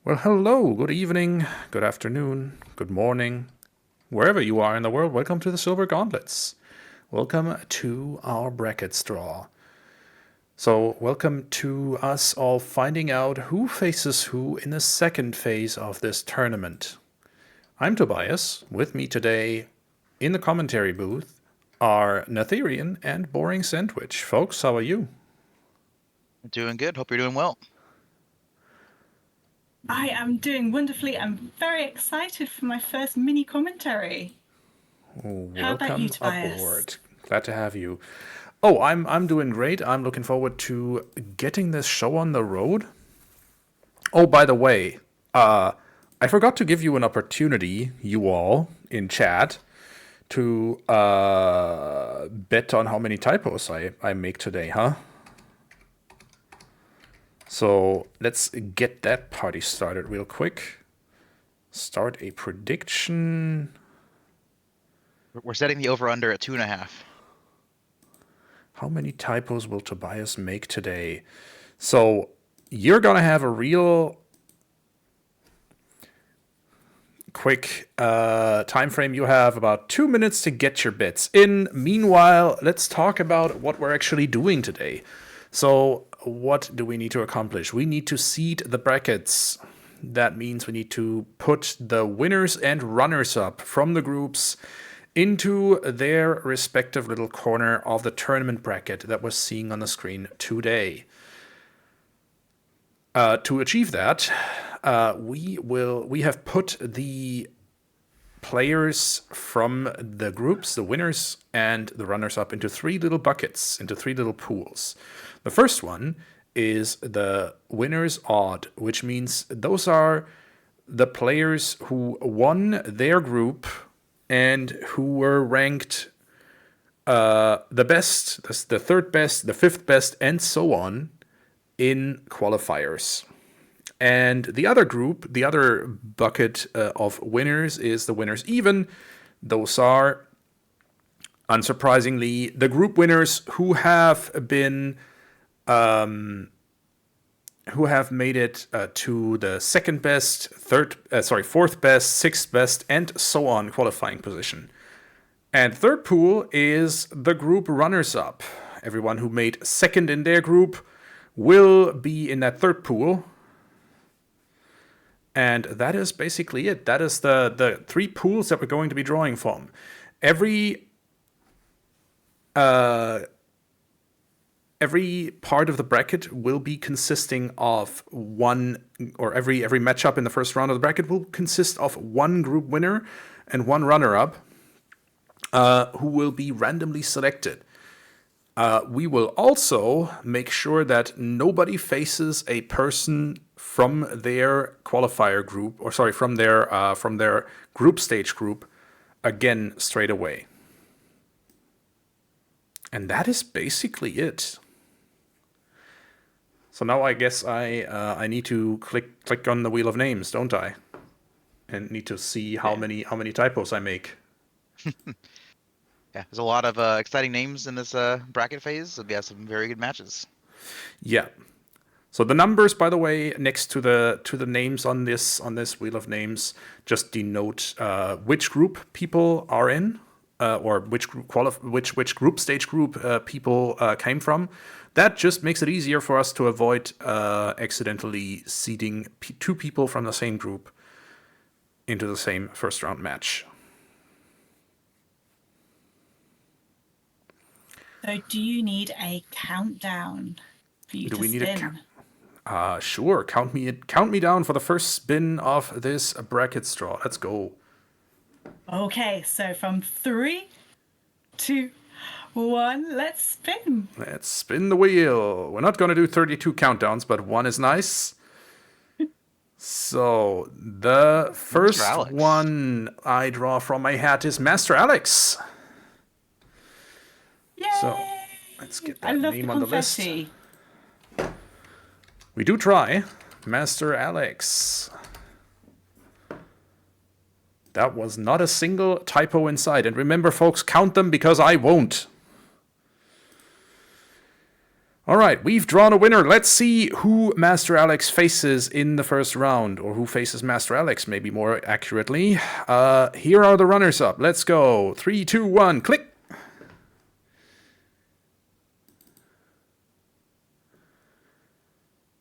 Well, hello, good evening, good afternoon, good morning, wherever you are in the world. Welcome to the Silver Gauntlets. Welcome to our brackets draw. So, welcome to us all finding out who faces who in the second phase of this tournament. I'm Tobias. With me today in the commentary booth are Natherian and Boring Sandwich. Folks, how are you? Doing good. Hope you're doing well. I am doing wonderfully. I'm very excited for my first mini commentary. How about you, Welcome Tobias? aboard. Glad to have you. Oh, I'm doing great. I'm looking forward to getting this show on the road. Oh, by the way, I forgot to give you an opportunity, you all in chat, to bet on how many typos I make today, huh? So let's get that party started real quick. Start a prediction. We're setting the over-under at 2.5. How many typos will Tobias make today? So you're gonna have a real quick time frame. You have about 2 minutes to get your bits in. Meanwhile, let's talk about what we're actually doing today. So what do we need to accomplish? We need to seed the brackets. That means we need to put the winners and runners up from the groups into their respective little corner of the tournament bracket that we're seeing on the screen today. To achieve that, we have put the players from the groups, the winners and the runners up, into three little buckets, into three little pools. The first one is the winners odd, which means those are the players who won their group and who were ranked the best, the third best, the fifth best, and so on in qualifiers. And the other group, the other bucket of winners is the winners even. Those are, unsurprisingly, the group winners who have been who have made it to the second best, fourth best, sixth best, and so on qualifying position. And third pool is the group runners up. Everyone who made second in their group will be in that third pool. And that is basically it. That is the three pools that we're going to be drawing from. Every part of the bracket will be consisting of one, or every matchup in the first round of the bracket will consist of one group winner and one runner-up who will be randomly selected. We will also make sure that nobody faces a person from their qualifier group, or sorry, from their group stage group again straight away. And that is basically it. So now I guess I need to click on the wheel of names, don't I? And need to see how many typos I make. Yeah, there's a lot of exciting names in this bracket phase. We have some very good matches. Yeah. So the numbers, by the way, next to the names on this wheel of names, just denote which group people are in, or which group stage group people came from. That just makes it easier for us to avoid accidentally seeding two people from the same group into the same first round match. So, do you need a countdown for you Do to we need a spin? Sure. Count me down for the first spin of this bracket straw. Let's go. Okay, so from 3, 2, 1, let's spin. Let's spin the wheel. We're not going to do 32 countdowns, but one is nice. So, the first Alex. one I draw from my hat is Master Alex. Yay! So, let's get I that love name the on the list. confetti. We do try. Master Alex. That was not a single typo inside. And remember, folks, count them because I won't. All right, we've drawn a winner. Let's see who Master Alex faces in the first round, or who faces Master Alex, maybe more accurately. Here are the runners-up. Let's go. 3, 2, 1, click.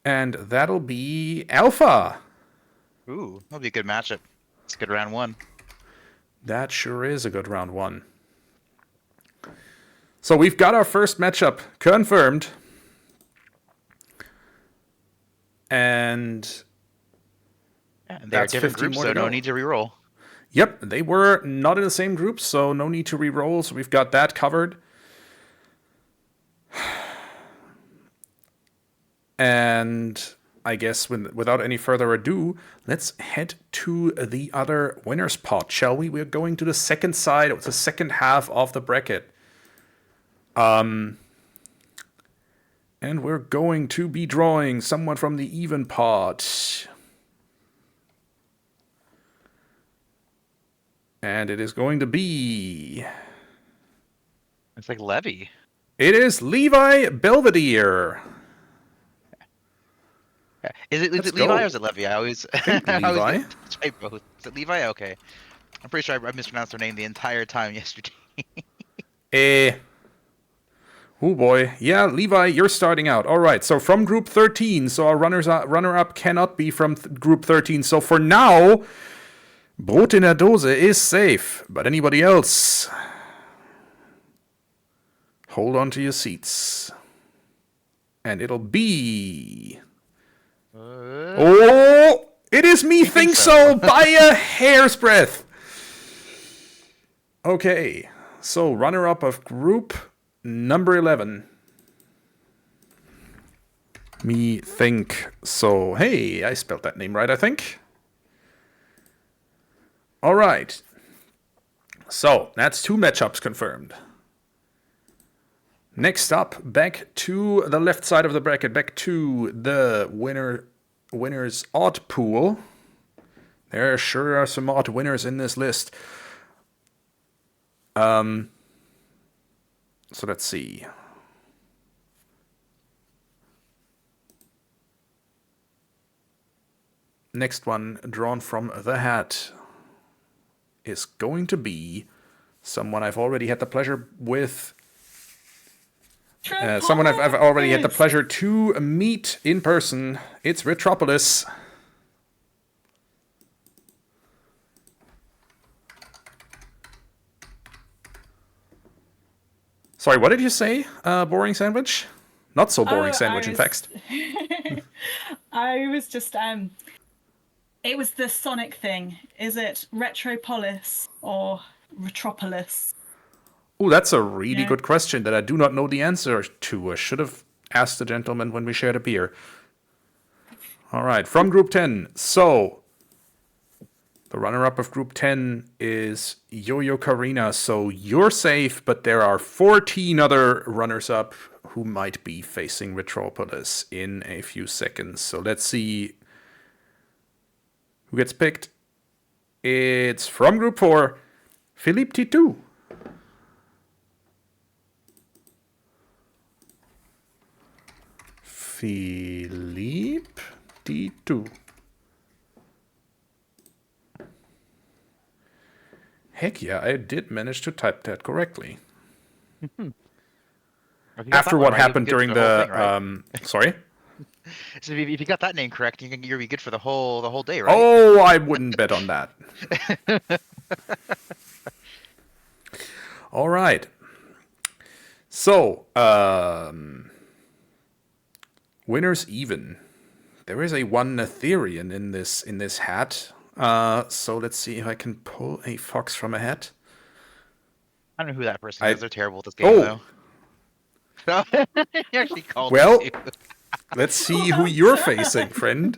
And that'll be Alpha. Ooh, that'll be a good matchup. It's a good round one. That sure is a good round one. So we've got our first matchup confirmed. And Yeah, and they're that's different 15 groups, more so to no go. need to reroll. Yep, they were not in the same group, so no need to re-roll. So we've got that covered. And I guess without any further ado, let's head to the other winner's pot, shall we? We're going to the second side, the second half of the bracket. And we're going to be drawing someone from the even pot. And it is going to be... It's like Levy. It is Levi Belvedere. Is it Let's Levi go. or is it Levy? I always Levi. try both. Is it Levi? Okay. I'm pretty sure I mispronounced their name the entire time yesterday. Oh boy. Yeah, Levi, you're starting out. All right, so from group 13. So our runner-up cannot be from group 13. So for now, Brot in der Dose is safe. But anybody else, hold on to your seats. And it'll be... Oh, it is me think so by a hair's breadth. Okay, so runner-up of group number 11. Me think so. Hey, I spelled that name right, I think. All right. So that's 2 matchups confirmed. Next up, back to the left side of the bracket, back to the winner's odd pool. There sure are some odd winners in this list. So let's see. Next one, drawn from the hat, is going to be someone I've already had the pleasure with. Someone I've already had the pleasure to meet in person. It's Retropolis. Sorry, what did you say? Boring sandwich? Not so boring sandwich, in fact. I was just it was the Sonic thing. Is it Retropolis or Retropolis? Oh, that's a really good question that I do not know the answer to. I should have asked the gentleman when we shared a beer. All right, from Group 10. So, the runner-up of Group 10 is Ocarina. So, you're safe, but there are 14 other runners-up who might be facing Retropolis in a few seconds. So, let's see who gets picked. It's from Group 4, Philippe Titou. Philippe Titou. Heck yeah, I did manage to type that correctly. After what happened during the... sorry? So if you got that name correct, you'll be good for the whole day, right? Oh, I wouldn't bet on that. All right. So, winners even. There is a 1 Natherian in this hat. So let's see if I can pull a fox from a hat. I don't know who that person is. They're terrible at this game, though. He actually called me. Let's see who you're facing, friend.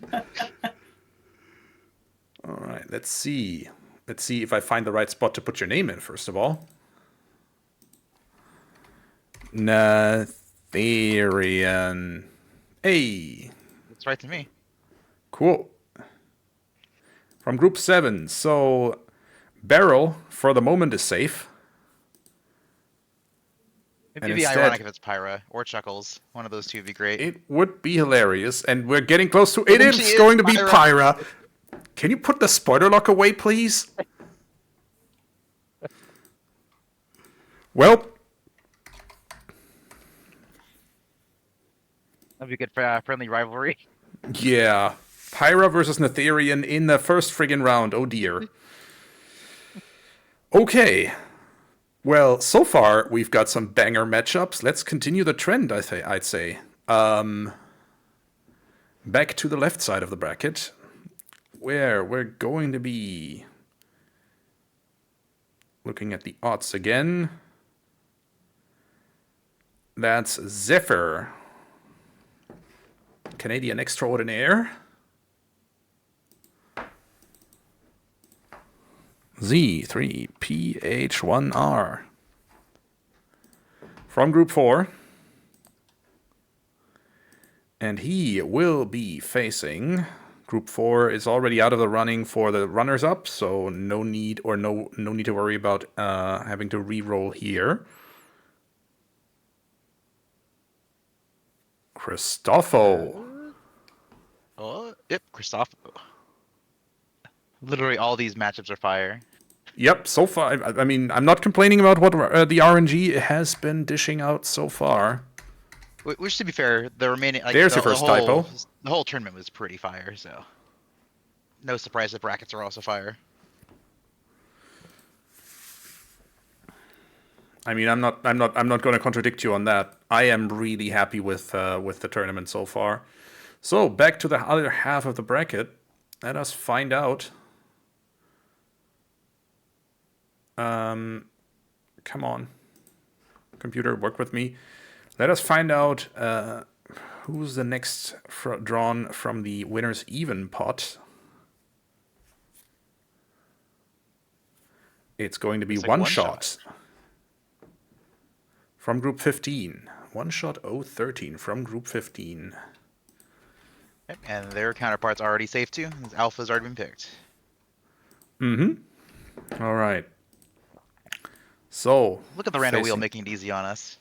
All right, let's see. Let's see if I find the right spot to put your name in, first of all. Natherian. Hey. That's right to me. Cool. From Group 7. So, Beryl, for the moment, is safe. It'd be ironic if it's Pyra or Chuckles. One of those two would be great. It would be hilarious, and we're getting close to it. She It's is going to be Pyra. Pyra. Can you put the spoiler lock away, please? Well, That'd be good for friendly rivalry. yeah. Pyra versus Natherian in the first friggin' round. Oh dear. Okay. Well, so far we've got some banger matchups. Let's continue the trend, I'd say. Back to the left side of the bracket, where we're going to be looking at the odds again. That's Zephyr, Canadian Extraordinaire, Z3PH1R from Group 4. And he will be facing... Group 4 is already out of the running for the runners-up, so no need to worry about having to re-roll here. Christopho. Oh, yep, Christopho. Literally all these matchups are fire. Yep, so far, I mean, I'm not complaining about what the RNG has been dishing out so far. Which, to be fair, the remaining... Like, There's your first typo. The whole tournament was pretty fire, so... No surprise the brackets are also fire. I mean, I'm not going to contradict you on that. I am really happy with the tournament so far. So back to the other half of the bracket. Let us find out. Come on, computer, work with me. Let us find out who's the next drawn from the winner's even pot. It's going to be like one shot. From Group 15. One shot 013 from Group 15. Yep, and their counterpart's already safe too. Alpha's already been picked. Mm-hmm. All right. So look at the random wheel making it easy on us.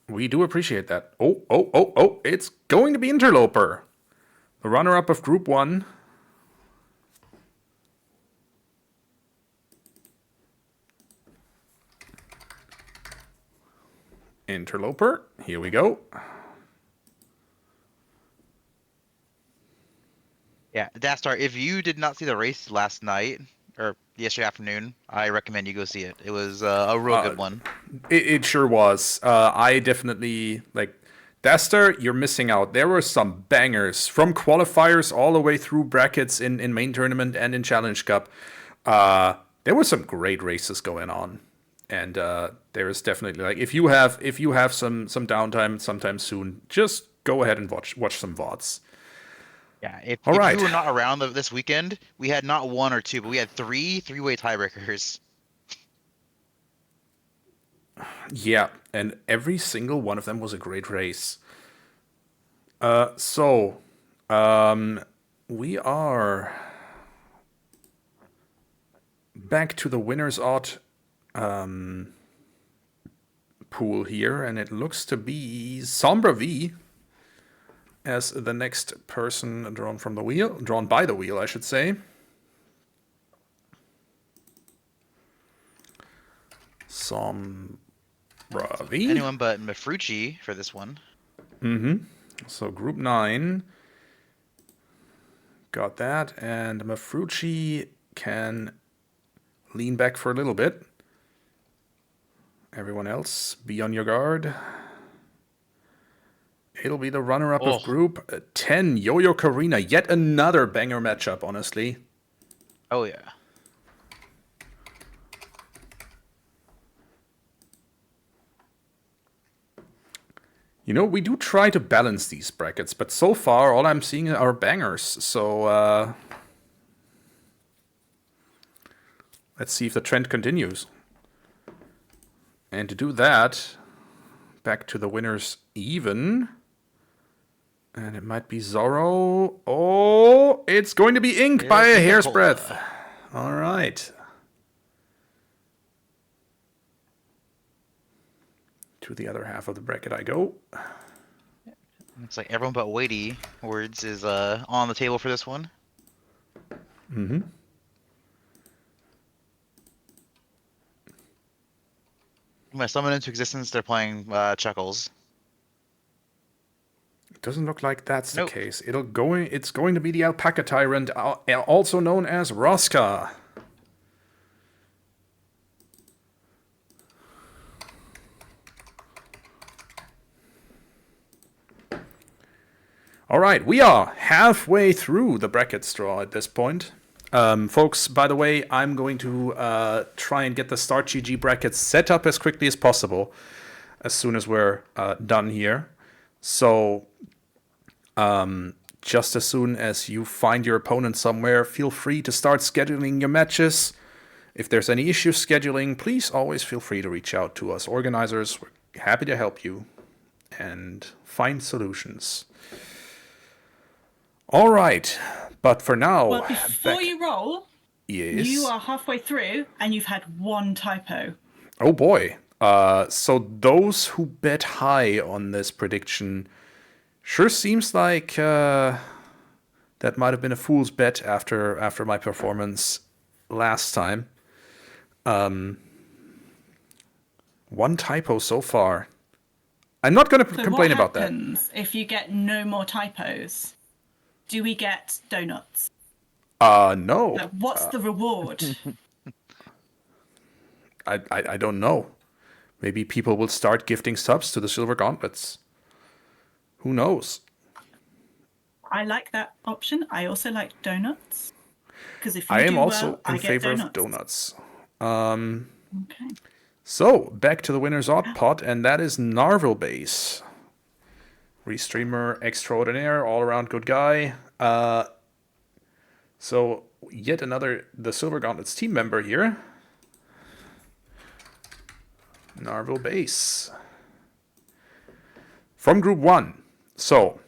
We do appreciate that. Oh! It's going to be Interloper, the runner-up of Group 1. Interloper. Here we go. Yeah, Dastar, if you did not see the race last night, or yesterday afternoon, I recommend you go see it. It was a real good one. It sure was. I definitely, like, Dastar, you're missing out. There were some bangers from qualifiers all the way through brackets in main tournament and in Challenge Cup. There were some great races going on. And there is definitely, like, if you have some downtime sometime soon, just go ahead and watch some VODs. Yeah, if right. you were not around this weekend, we had not one or two, but we had three-way tiebreakers. Yeah, and every single one of them was a great race. We are back to the winner's odd pool here, and it looks to be Sombra V as the next person drawn by the wheel, I should say. Sombra V. Anyone but Mafrucci for this one. Mm-hmm. So Group 9 got that, and Mafrucci can lean back for a little bit. Everyone else, be on your guard. It'll be the runner-up of Group 10, Yo-Yo Ocarina. Yet another banger matchup, honestly. Oh, yeah. You know, we do try to balance these brackets, but so far all I'm seeing are bangers. So, let's see if the trend continues. And to do that, back to the winners even. And it might be Zorro. Oh, it's going to be Ink by a hair's breadth. All right. To the other half of the bracket I go. Looks like everyone but weighty words is on the table for this one. Mm-hmm. When I summon into existence, they're playing Chuckles. It doesn't look like that's Nope. the case. It's going to be the Alpaca Tyrant, also known as Rosca. All right, we are halfway through the bracket straw at this point. Folks, by the way, I'm going to try and get the Start GG brackets set up as quickly as possible as soon as we're done here. So, just as soon as you find your opponent somewhere, feel free to start scheduling your matches. If there's any issues scheduling, please always feel free to reach out to us organizers. We're happy to help you and find solutions. All right, but for now... Well, before you roll, yes. You are halfway through and you've had one typo. Oh boy. So those who bet high on this prediction sure seems like that might have been a fool's bet after my performance last time. One typo so far. I'm not going to complain about that. What happens if you get no more typos? Do we get donuts? No. Like, what's the reward? I don't know. Maybe people will start gifting subs to the Silver Gauntlets. Who knows? I like that option. I also like donuts. Because if you I am do also well, I in get favor donuts. of donuts. Okay. So, back to the winner's odd pot, and that is Narvel Base. Restreamer extraordinaire, all-around good guy. So, yet another the Silver Gauntlets team member here. Narvel Base. From Group 1. So,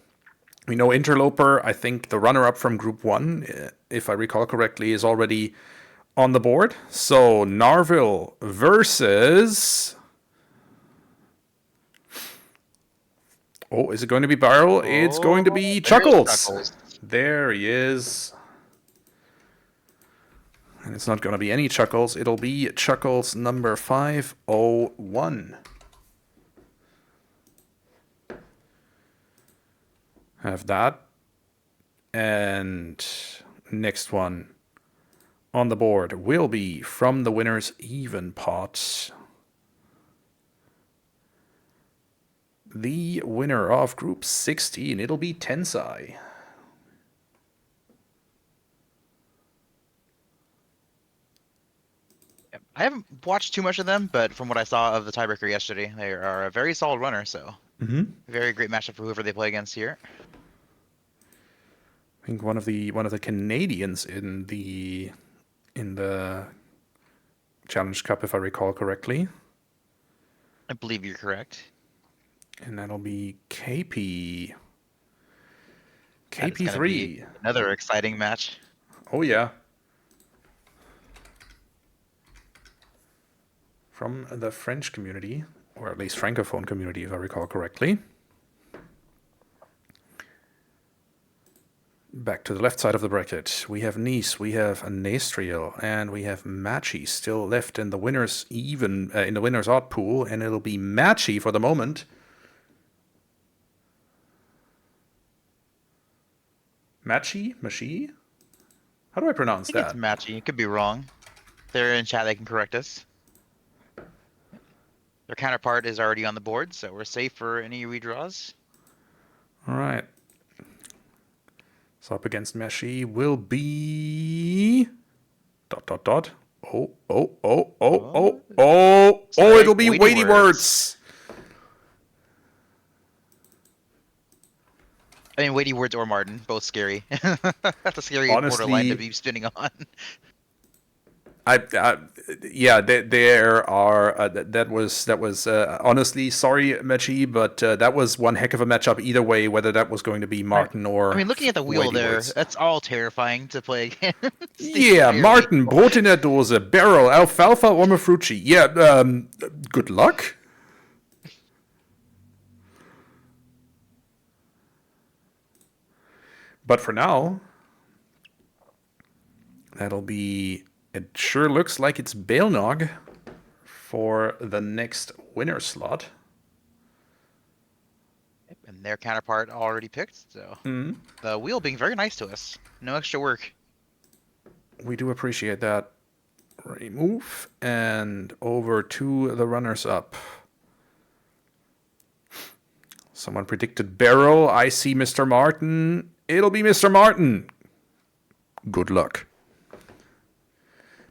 we know Interloper, I think the runner-up from Group 1, if I recall correctly, is already on the board. So, Narvel versus... Oh, is it going to be Barrel? It's going to be Chuckles. There he is. And it's not going to be any Chuckles. It'll be Chuckles number 501. Have that. And next one on the board will be from the winner's even pot. The winner of Group 16, it'll be Tensai. I haven't watched too much of them, but from what I saw of the tiebreaker yesterday, they are a very solid runner, so very great matchup for whoever they play against here. I think one of the Canadians in the Challenge Cup, if I recall correctly. I believe you're correct. And that'll be KP. That is gonna be KP3. another exciting match. Oh, yeah. From the French community, or at least Francophone community, if I recall correctly. Back to the left side of the bracket, we have Nice, we have Nastriel, and we have Matchy still left in the winners in the winners odd pool, and it'll be Matchy for the moment. Machi? How do I pronounce I think that? it's matchy. It could be wrong. If they're in chat, they can correct us. Their counterpart is already on the board, so we're safe for any redraws. All right. So up against Machi will be... ... Oh, it'll be weighty words. I mean, weighty words or Martin, both scary. That's a scary Honestly, borderline to be spinning on. There are. That was honestly, sorry, Mechi, but that was one heck of a matchup either way, whether that was going to be Martin or. I mean, looking at the wheel weighty there, words. that's all terrifying to play against. Yeah, Martin, Brot in der Dose, Barrel, Alfalfa, Ormafrucci. Yeah, good luck. But for now, that'll be... It sure looks like it's Bailnog for the next winner slot. And their counterpart already picked, so the wheel being very nice to us. No extra work. We do appreciate that. Remove and over to the runners-up. Someone predicted Barrel. I see Mr. Martin. It'll be Mr. Martin. Good luck.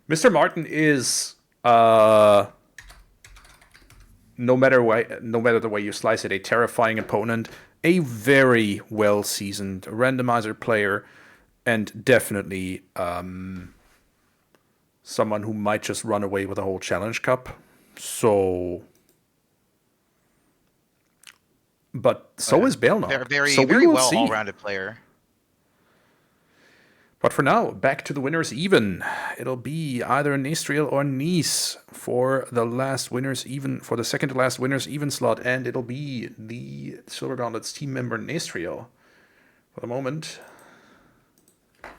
Mr. Martin is, no matter the way you slice it, a terrifying opponent, a very well-seasoned randomizer player, and definitely someone who might just run away with the whole Challenge Cup. So, but so is Bailnog. Very, so very we will well see. all-rounded player. But for now, back to the winners even. It'll be either Nestriel or Nice for the last winners even, for the second to last winners even slot, and it'll be the Silver Gauntlets team member Nestriel for the moment. The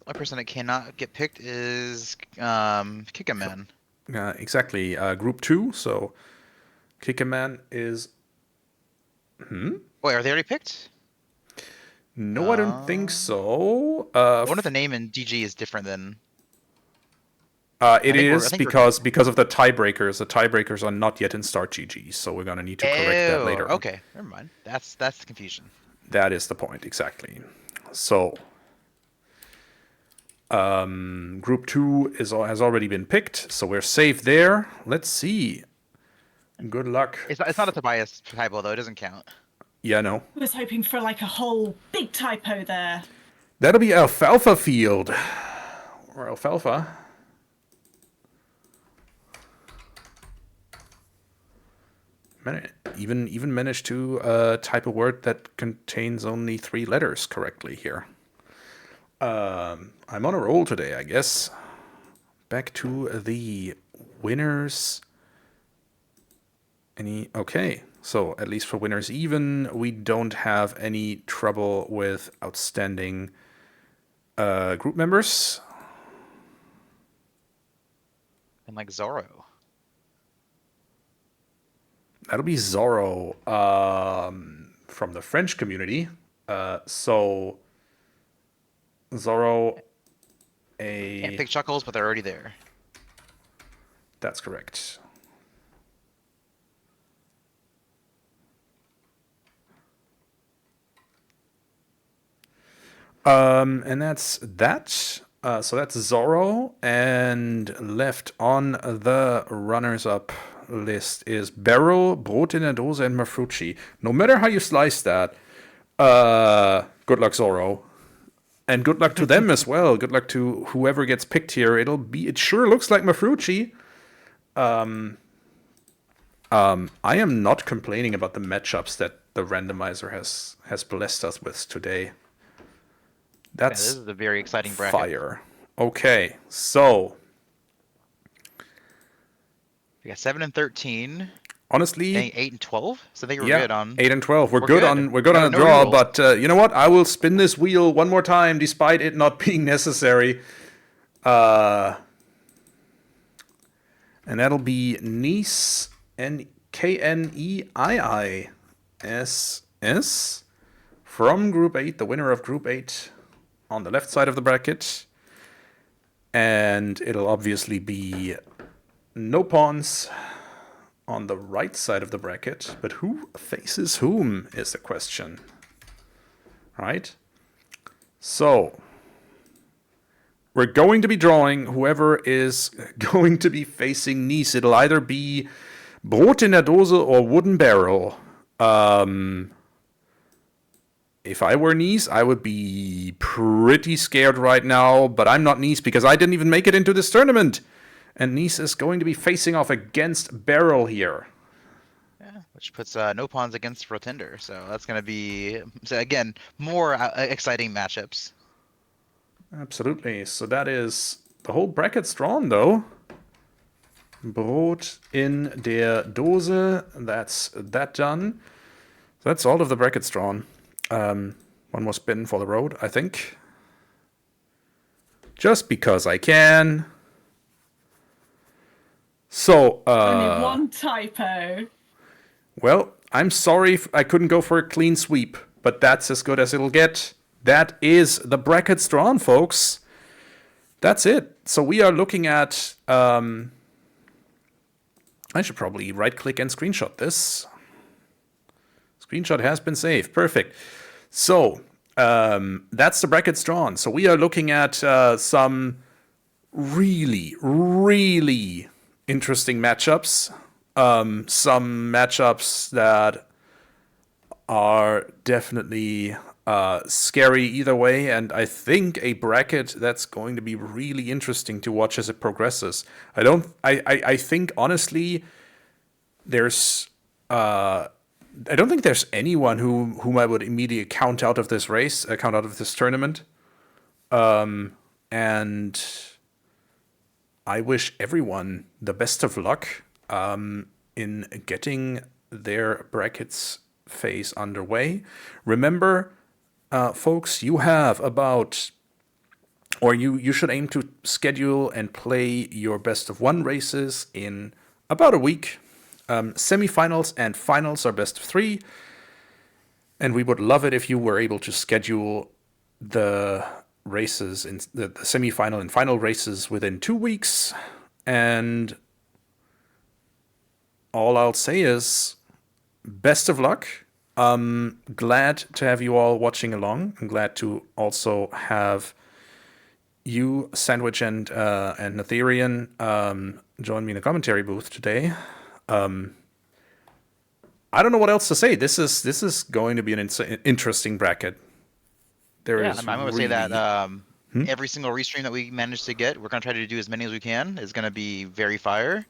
only person that cannot get picked is Kikaman. Exactly, Group 2, so Kickerman is... Wait, are they already picked? No, I don't think so. One of the name in DG is different than... It is because of the tiebreakers. The tiebreakers are not yet in Start GG, so we're gonna need to correct that later. Okay, never mind. That's the confusion. That is the point, exactly. So, Group 2 has already been picked, so we're safe there. Let's see. Good luck. It's not a Tobias typo though. It doesn't count. Yeah, no. I was hoping for like a whole big typo there. That'll be Alfalfa Field. Or Alfalfa. Even managed to type a word that contains only 3 letters correctly here. I'm on a roll today, I guess. Back to the winners. Okay, so at least for winners even, we don't have any trouble with outstanding group members. And like Zorro. That'll be Zorro from the French community. So Zorro, Can't pick Chuckles, but they're already there. That's correct. And that's that. So that's Zorro, and left on the runners-up list is Barrel, Brot in der Dose, and Mafrucci. No matter how you slice that, good luck, Zorro. And good luck to them as well. Good luck to whoever gets picked here. It sure looks like Mafrucci. I am not complaining about the matchups that the randomizer has blessed us with today. That's this is a very exciting bracket. Fire. Okay, so We got 7 and 13. Honestly, 8 and 12. So I think we're good on 8 and 12. We're we're good good. on a No draw. rules. But you know what? I will spin this wheel one more time, despite it not being necessary. And that'll be Nice and KNEIISS from Group 8, the winner of Group 8 on the left side of the bracket. And it'll obviously be no pawns on the right side of the bracket. But who faces whom is the question. Right? So we're going to be drawing whoever is going to be facing Nice. It'll either be Brot in der Dose or Wooden Barrel. If I were Nice, I would be pretty scared right now, but I'm not Nice because I didn't even make it into this tournament. And Nice is going to be facing off against Barrel here. Yeah, which puts no pawns against Rotender. So that's going to be, so again, more exciting matchups. Absolutely. So that is the whole bracket's drawn, though. Brot in der Dose. That's that done. That's all of the brackets drawn. One more spin for the road, I think. Just because I can. So, Only one typo. well, I'm sorry I couldn't go for a clean sweep, but that's as good as it'll get. That is the brackets drawn, folks. That's it. So we are looking at... I should probably right-click and screenshot this. Screenshot has been saved. Perfect. So that's the brackets drawn. So we are looking at some really, really interesting matchups. Some matchups that are definitely scary either way, and I think a bracket that's going to be really interesting to watch as it progresses. I think honestly, there's I don't think there's anyone whom I would immediately count out of this race, count out of this tournament, and I wish everyone the best of luck in getting their brackets phase underway. Remember, folks, you have about, or you should aim to schedule and play your best of one races in about a week. Semifinals and finals are best of three. And we would love it if you were able to schedule the races in the semifinal and final races within 2 weeks. And all I'll say is best of luck. Glad to have you all watching along. I'm glad to also have you, Sandwich and Natherian, join me in the commentary booth today. I don't know what else to say. This is going to be an interesting bracket. I'm going to say that every single restream that we manage to get, we're going to try to do as many as we can. Is going to be very fire.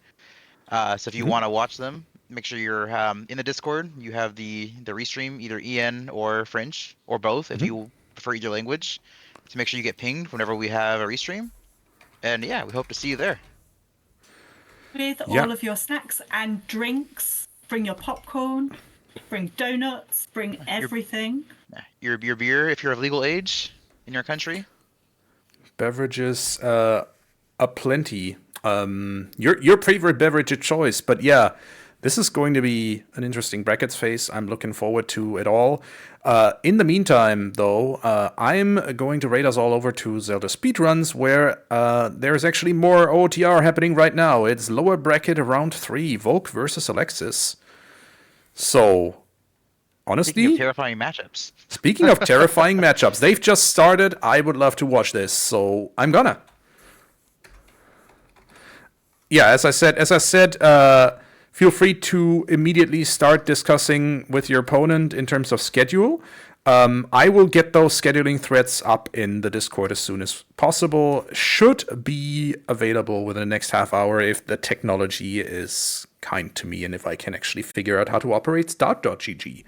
So if you want to watch them, make sure you're in the Discord. You have the restream, either EN or French, or both, if you prefer either language, to make sure you get pinged whenever we have a restream. And yeah, we hope to see you there. With all of your snacks and drinks, bring your popcorn, bring donuts, bring everything. Your beer, if you're of legal age in your country. Beverages aplenty. Your favorite beverage of choice, but yeah, this is going to be an interesting brackets phase. I'm looking forward to it all. In the meantime, though, I'm going to raid us all over to Zelda Speedruns, where there's actually more OOTR happening right now. It's lower bracket round 3, Volk versus Alexis. So, honestly... Speaking of terrifying matchups. Speaking of terrifying matchups, they've just started. I would love to watch this, so I'm gonna. Yeah, as I said, feel free to immediately start discussing with your opponent in terms of schedule. I will get those scheduling threads up in the Discord as soon as possible. Should be available within the next half hour if the technology is kind to me and if I can actually figure out how to operate start.gg.